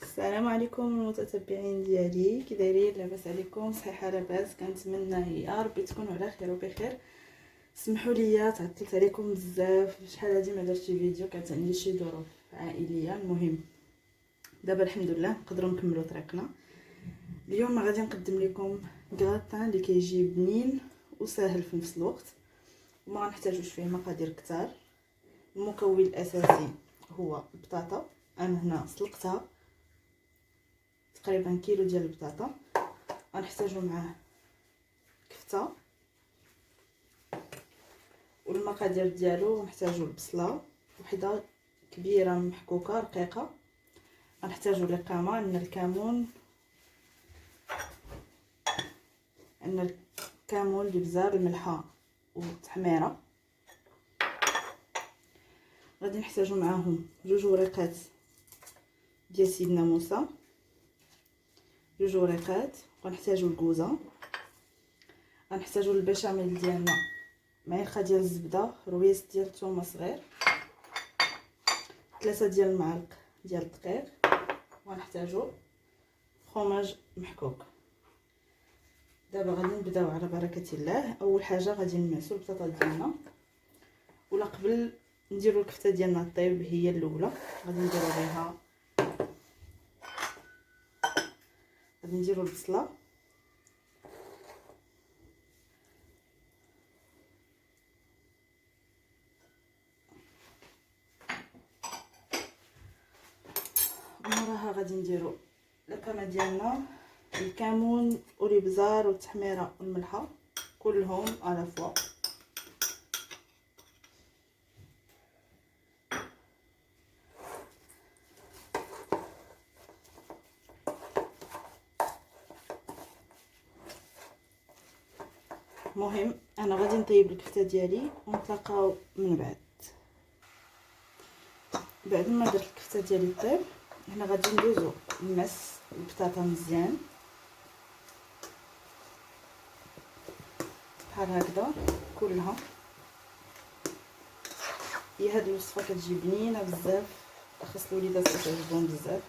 السلام عليكم المتتبعين ديالي، كي دايرين؟ لاباس عليكم؟ صحيحه لاباس؟ كنتمنى يا ربي تكونوا على خير وبخير. سمحوا لي تعطلت عليكم بزاف، شحال هادي ما درتش فيديو، كانت عندي شي ظروف عائليه. المهم دابا الحمد لله نقدروا نكملوا طريقنا. اليوم غادي نقدم لكم كراتان اللي كيجي بنين وسهل في نفس الوقت، وما غنحتاجوش فيه مقادير كتار. المكون الاساسي هو البطاطا، انا هنا سلقتها تقريبا كيلو ديال البطاطا. غنحتاجو معاه كفته، والمقادير ديالو غنحتاجو البصله وحده كبيره محكوكه رقيقه، غنحتاجو لقامه، عندنا الكمون، عندنا الكمون، الابزار، الملحه والتحميره. غادي نحتاجو معاهم 2 وريقات ديال سيدنا موسى، 2 وريقات. غنحتاجو الكوزه، غنحتاجو البشاميل ديالنا، معلقه ديال الزبده، رويس ديال الثومه صغير، 3 ديال المعالق ديال الدقيق، وغنحتاجو فرomاج محكوك. دابا غادي نبداو على بركه الله. اول حاجه غادي نمعسو البطاطا ديالنا، ولا قبل نديرو الكفته ديالنا طيب هي الاولى. غادي نديرو البصله، وراها غادي نديرو القامه ديالنا، الكمون والابزار والتحميره والملحه كلهم على فوا. المهم انا غادي نطيب الكفته ديالي ونتلاقاو من بعد ما درت الكفته ديالي طيب. هنا غادي ندوزو نمس البطاطا مزيان بحال هكذا كلها. هي هاد الوصفه كتجي بنينه بزاف، خاص الوليدات كتعجبهم بزاف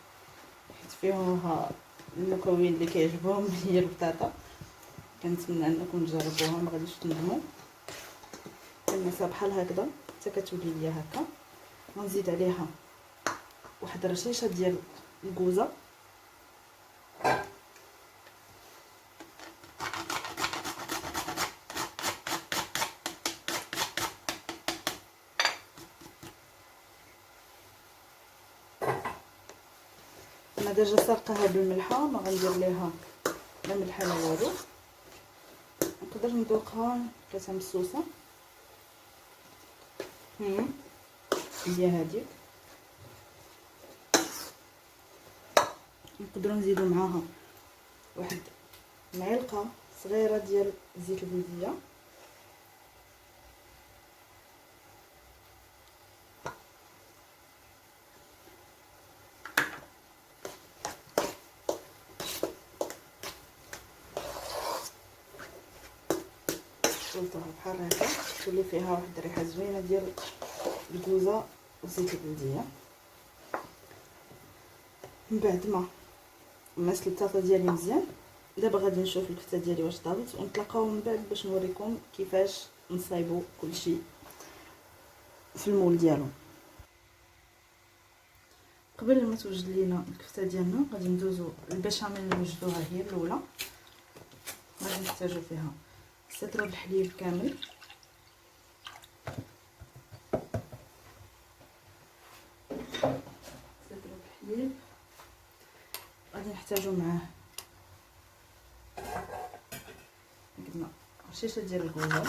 حيت فيها المكون اللي كيعجبهم هي البطاطا. كنتمنى انكم تجربوها، ما غاديش تندموا. كنمسها بحال هكذا حتى كتولي ليا هكا. غنزيد عليها واحد الرشيشه ديال الكوزه، انا ديجا سلقاها بالملحه، ما غندير ليها لا ملحه لا والو. نقدر نذوقها كتمسوسه، هي هذيك. نقدروا نزيدوا معاها واحد معلقه صغيره ديال زيت البلديه، خلطوها بحال هكا تولي فيها واحد الريحه زوينه ديال الكوزه وزيت البلديه. من بعد ما مسلت البطاطا ديالي مزيان، دابا غادي نشوف الكفته ديالي واش طابت، ونتلاقاو من بعد باش نوريكم كيفاش نصايبوا كلشي في المول ديالو. قبل ما توجد لينا الكفته ديالنا غادي ندوزو البشاميل اللي وجدوها هي الاولى. غادي نحتاجو فيها سطر الحليب كامل، سطر الحليب. غادي نحتاجو معاه قلنا رشيشه ديال الكوزه،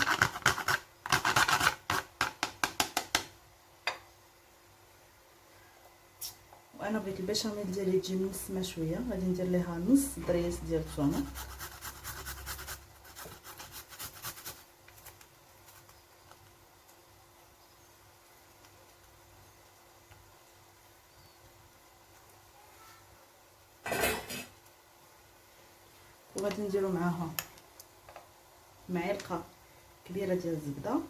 وانا بغيت البشاميل ديالي تجي منسمه شويه، غادي ندير ليها نص دريس ديال الثومه، وغادي نديرو معاها معلقه كبيره ديال الزبده.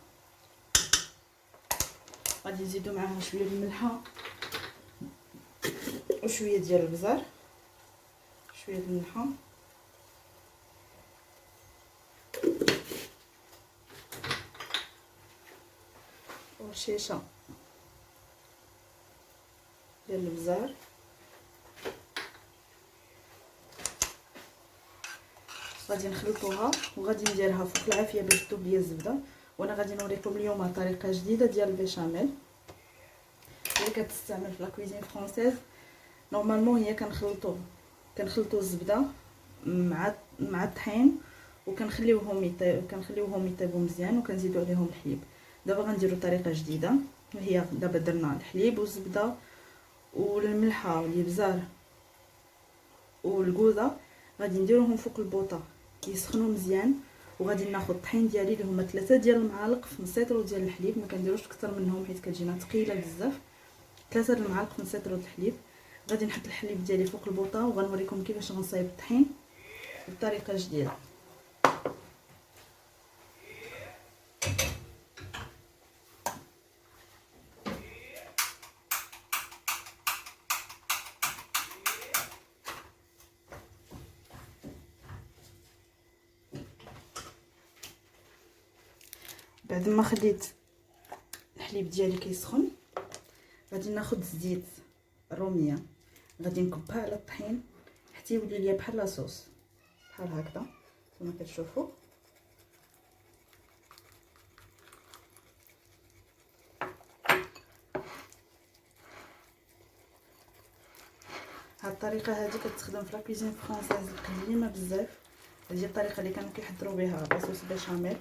غادي نزيدو معاها شويه الملحه وشويه ديال البزار، شويه د الملحه، ورشيشه ديال البزار، غادي نخلطوها وغادي نديرها فوق العافيه باش تذوب ليا الزبده. وانا غادي نوريكم اليوم طريقه جديده ديال البيشاميل اللي كتستعمل في لا كويزين فرونسيز. نورمالمون هي كنخلطوا الزبده مع الطحين وكنخليوهم يطيبوا مزيان وكنزيدوا عليهم الحليب. دابا غنديروا طريقه جديده، هي دابا درنا الحليب والزبده والملحه والابزار والكوزه، غادي نديروهم فوق البوطه يسخنوا مزيان، وغادي ناخذ الطحين ديالي اللي هما 3 ديال المعالق في نص لتر ديال الحليب، ما كنديروش اكثر منهم حيت كتجينا ثقيله بزاف. 3 د المعالق في نص لتر د الحليب. غادي نحط الحليب ديالي فوق البوطه وغنوريكم كيفاش غنصايب الطحين بطريقه جديده. بعد ما خليت الحليب ديالي كيسخن، غادي ناخذ زيت الروميه، غادي نكبها على الطحين حتى يولي ليا بحال لاصوص، بحال هكذا كما كتشوفوا. هاد الطريقه هذه كتخدم في لا كويزين فرونسيز القديمه بزاف. هذه الطريقه اللي كانوا كيحضروا بها لاصوص بيشاميل.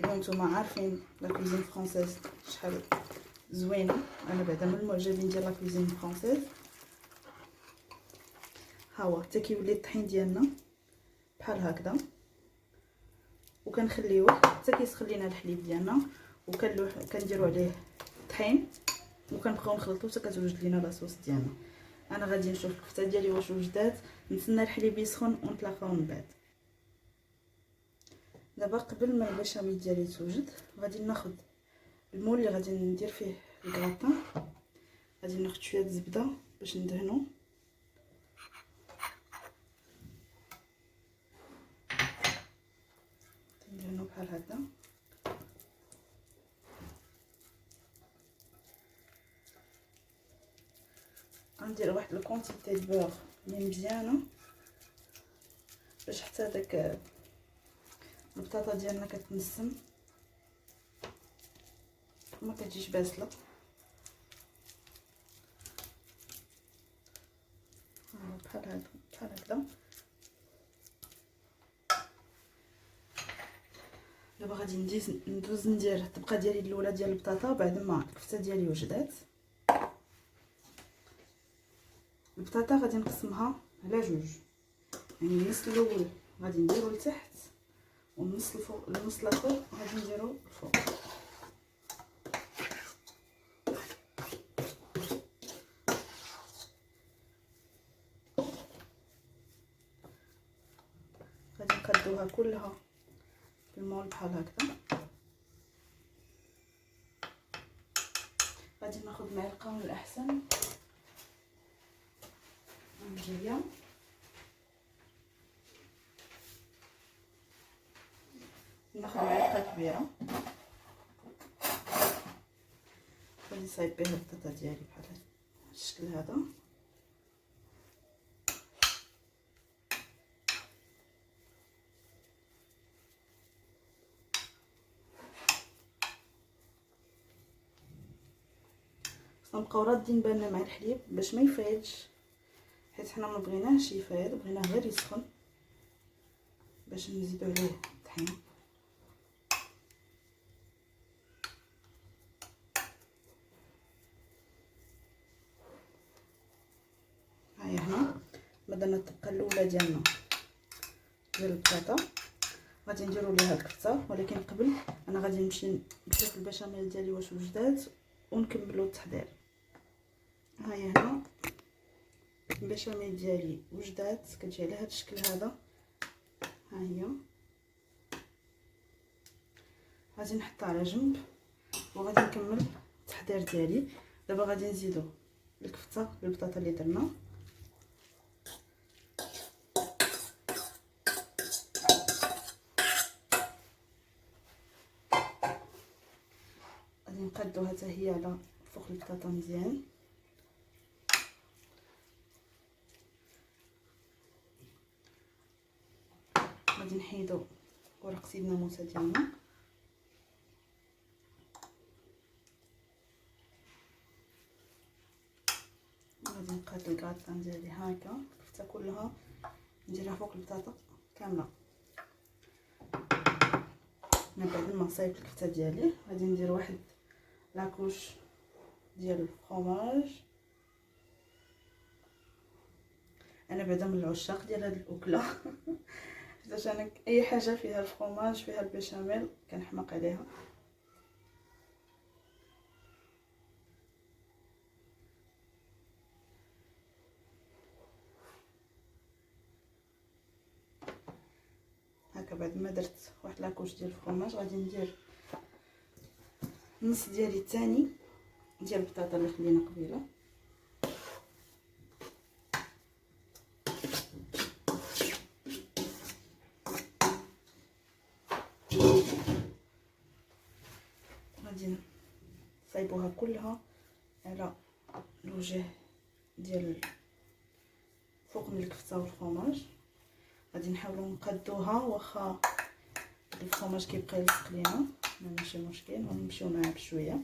اليوم نتوما عارفين لا كويزين فرونسيز شحال زوينه، انا بعدا من المعجبين ديال لا كويزين فرونسيز. ها هو حتى كيولي الطحين ديالنا بحال هكذا، وكنخليوه حتى كيسخن لينا الحليب ديالنا، وكنديروا عليه الطحين وكنبقاو نخلطو حتى كتوجد لينا لاصوص ديالنا. انا غادي نشوف الكفته ديالي واش وجدات، نتسنى الحليب يسخن ونتلاقاو من بعد. دابا قبل ما البشاميل ديالي توجد، غادي ناخذ المول اللي غادي ندير فيه الكراطان. غادي ناخذ شويه الزبده باش ندهنو، ندهنو بحال هكذا. غندير واحد الكونتيتي البوغ اللي مزيانه باش حتى داك البطاطا ديالنا كتنسم وما كتجيش باسله. بحال هكذا. دابا غادي ندوز ندير الطبقه ديالي الاولى ديال البطاطا بعد ما الكفته ديالي وجدات. البطاطا غادي نقسمها على جوج، يعني النص الاول غادي نديرو لتحت والنص الفوق النص الاخر غادي نديرو الفوق. غادي نقادوها كلها بالمول بحال هكذا. غادي ناخذ معلقه من الاحسن نجيه، ناخذ معلقه كبيره، غادي نصايب بها البطاطا ديالي بحال هذا الشكل هذا. نبقاو رادين بالنا مع الحليب باش ما يفايدش، حيت حنا ما بغيناهش يفايد، بغيناه غير يسخن باش نزيدو عليه الطحين. هاهي هنا بدلنا الطبقه الاولى ديال البطاطا، غادي نديرو ليها الكفته. ولكن قبل انا غادي نشوف البشاميل ديالي واش وجدات ونكملوا التحضير. هاهي هنا البشاميل ديالي وجدات، كتجي على هذا الشكل هذا. ها هي غادي نحطها على جنب وغادي نكمل التحضير ديالي. دابا غادي نزيدو الكفته بالبطاطا اللي درنا. غادي نقادوها حتى هي على فوق البطاطا مزيان. غادي نحيدو ورق سيدنا موسى ديالنا. غادي نقاد الكاطان ديالي هكا الكفته كلها نديرها فوق البطاطا كامله. من بعد ما صايب الكفته ديالي غادي ندير واحد لاكوش ديال الفرomاج. انا بعدا من العشاق ديال هاد الاكله حيت انا اي حاجه فيها الفرomاج فيها البيشاميل كنحماق عليها. هكا بعد ما درت واحد لاكوش ديال الفرomاج غادي ندير النص ديالي الثاني ديال البطاطا اللي خلينا قبيله. غادي نصايبوها كلها على الوجه ديال فوق من الكفته والفرomاج. غادي نحاولوا نقادوها واخا الفرomاج كيبقى يلصق لينا ماشي مشكل، ونمشيو معاه بشويه.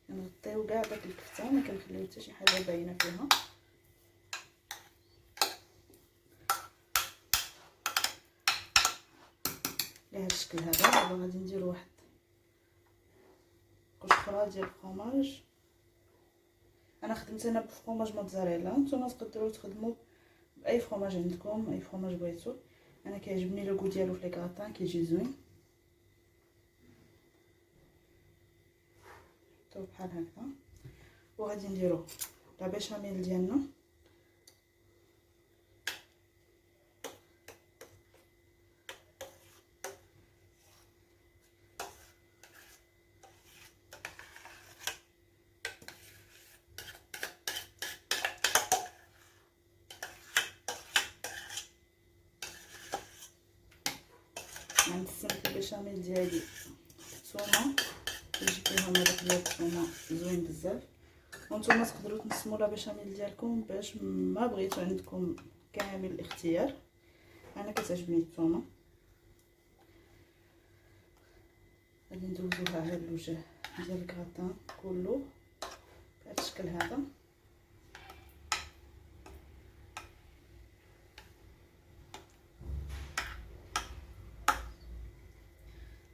نغطيو كاع داك الكفته ما كنخليو حتى شي حاجه باينه فيها. بهذا الشكل هذا. دابا غادي ندير واحد قش اخرى ديال الفرomاج. انا خدمت انا بفرomاج موتزاريلا، نتوما تقدروا تخدموا باي فرomاج عندكم، اي فرomاج بغيتو. انا كيعجبني لو غو ديالو في لي كاطان كيجي زوين. طيب بحال هكا. وغادي نديرو لا بيشاميل ديالنا. غنسمك البيشاميل ديالي الثومه كيجي فيهم هذاك ديال الثومه زوين بزاف. وانتم تقدروا تنسموا لا بيشاميل ديالكم باش ما بغيتو، عندكم كامل الاختيار. انا كتعجبني الثومه. غادي ندوزوها على الوجه ديال الكراتان كله بهذا الشكل هذا.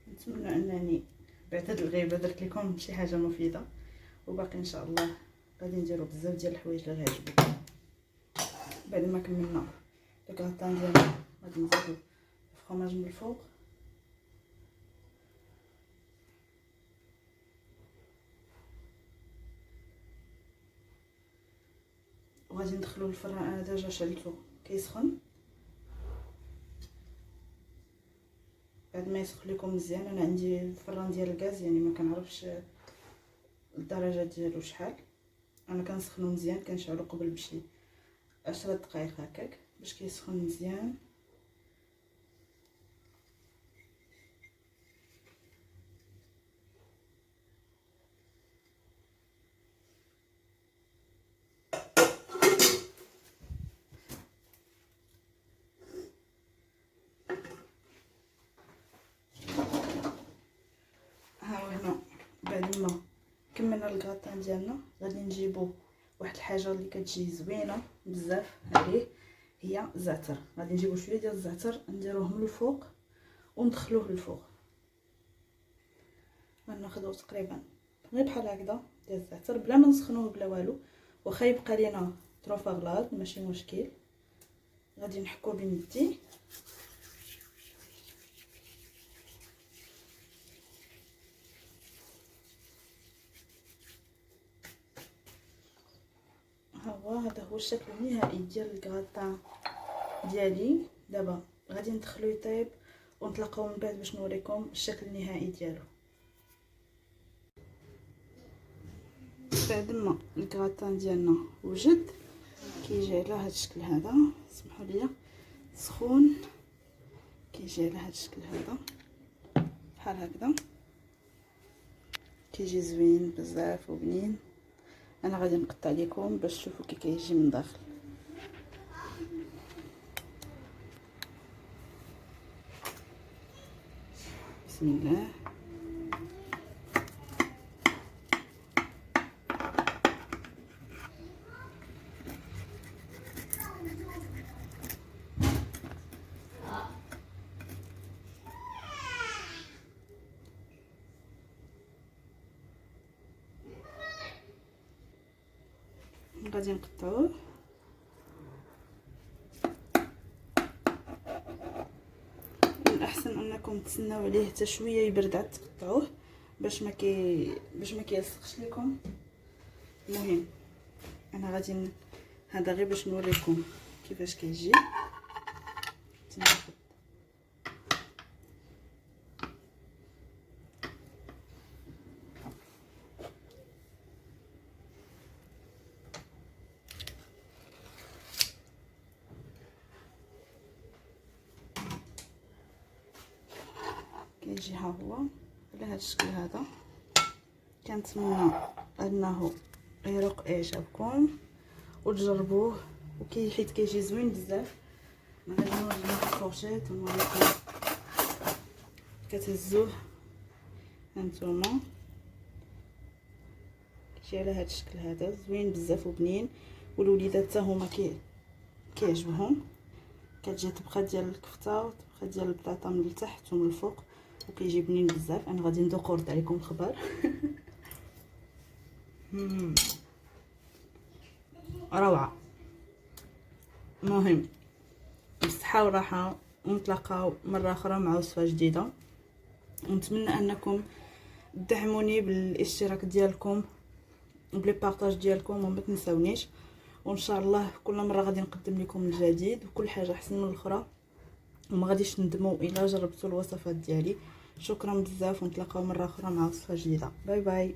نتمنى انني بعد هاد الغيبه درت لكم شي حاجه مفيده، وباقي ان شاء الله غادي نديرو بزاف ديال الحوايج اللي غيعجبوكم. بعد ما كملنا الكراتان ديالنا غادي نزيدو الفرomاج من الفوق. وغادي ندخلو الفران. انا ديجا شعلتو كيسخن. بعد ما يسخن لكم مزيان، انا عندي الفران ديال الغاز يعني ما كنعرفش الدرجه ديالو شحال. انا كنسخنو مزيان، كنشعلو قبل بشي 10 دقائق هكاك باش كيسخن مزيان. ها هو هنا بعد ما كملنا الكراتان ديالنا غادي نجيبو واحد الحاجه اللي كتجي زوينه بزاف عليه، هي الزعتر. غادي نجيبو شويه ديال الزعتر نديروه من الفوق وندخلوه للفوق. غناخدو تقريبا غير بحال هكذا ديال الزعتر بلا ما نسخنوه بلا والو، واخا يبقى لينا تروفاغلاط ماشي مشكل. غادي نحكو بين يدي الشكل النهائي ديال الكراتان ديالي. دابا غادي ندخلو يطيب ونتلاقاو من بعد باش نوريكم الشكل النهائي ديالو. بعد ما الكراتان ديالنا وجد كيجي على هذا الشكل هذا، سمحوا لي سخون، كيجي على هذا الشكل هذا بحال هكذا، كيجي زوين بزاف وبنين. انا غادي نقطع لكم باش تشوفوا كي كيجي من داخل. بسم الله. غادي نقطعوه الاحسن انكم تسناو عليه حتى شويه يبرد عاد تقطعوه باش ما كيلصقش لكم. المهم انا غادي هذا غير باش نوريكم كيفاش كيجي. كيجي ها هو على هذا الشكل هذا. كنتمنى انه يرق اعجابكم وتجربوه حيت كيجي زوين بزاف. غادي نوري لكم الفورشيط ونوريكم كتهزوه هانتوما. كيجي على هذا الشكل هذا زوين بزاف وبنين، والوليدات حتى هما كيعجبهم. كتجي طبقه ديال الكفته وطبقه ديال البطاطا من التحت ومن الفوق، وكيجي بنين بزاف. انا غادي ندوق ونرد عليكم الخبر. روعه. المهم بالصحه والراحه، ونتلاقاو مره اخرى مع وصفه جديده. ونتمنى انكم تدعموني بالاشتراك ديالكم وبلي بارطاج ديالكم وما تنساونيش. وان شاء الله كل مره غادي نقدم لكم الجديد وكل حاجه احسن من الاخرى، وما غاديش تندموا الا جربتوا الوصفات ديالي. شكرا بزاف، ونتلاقاو مره اخرى مع وصفه جديده. باي باي.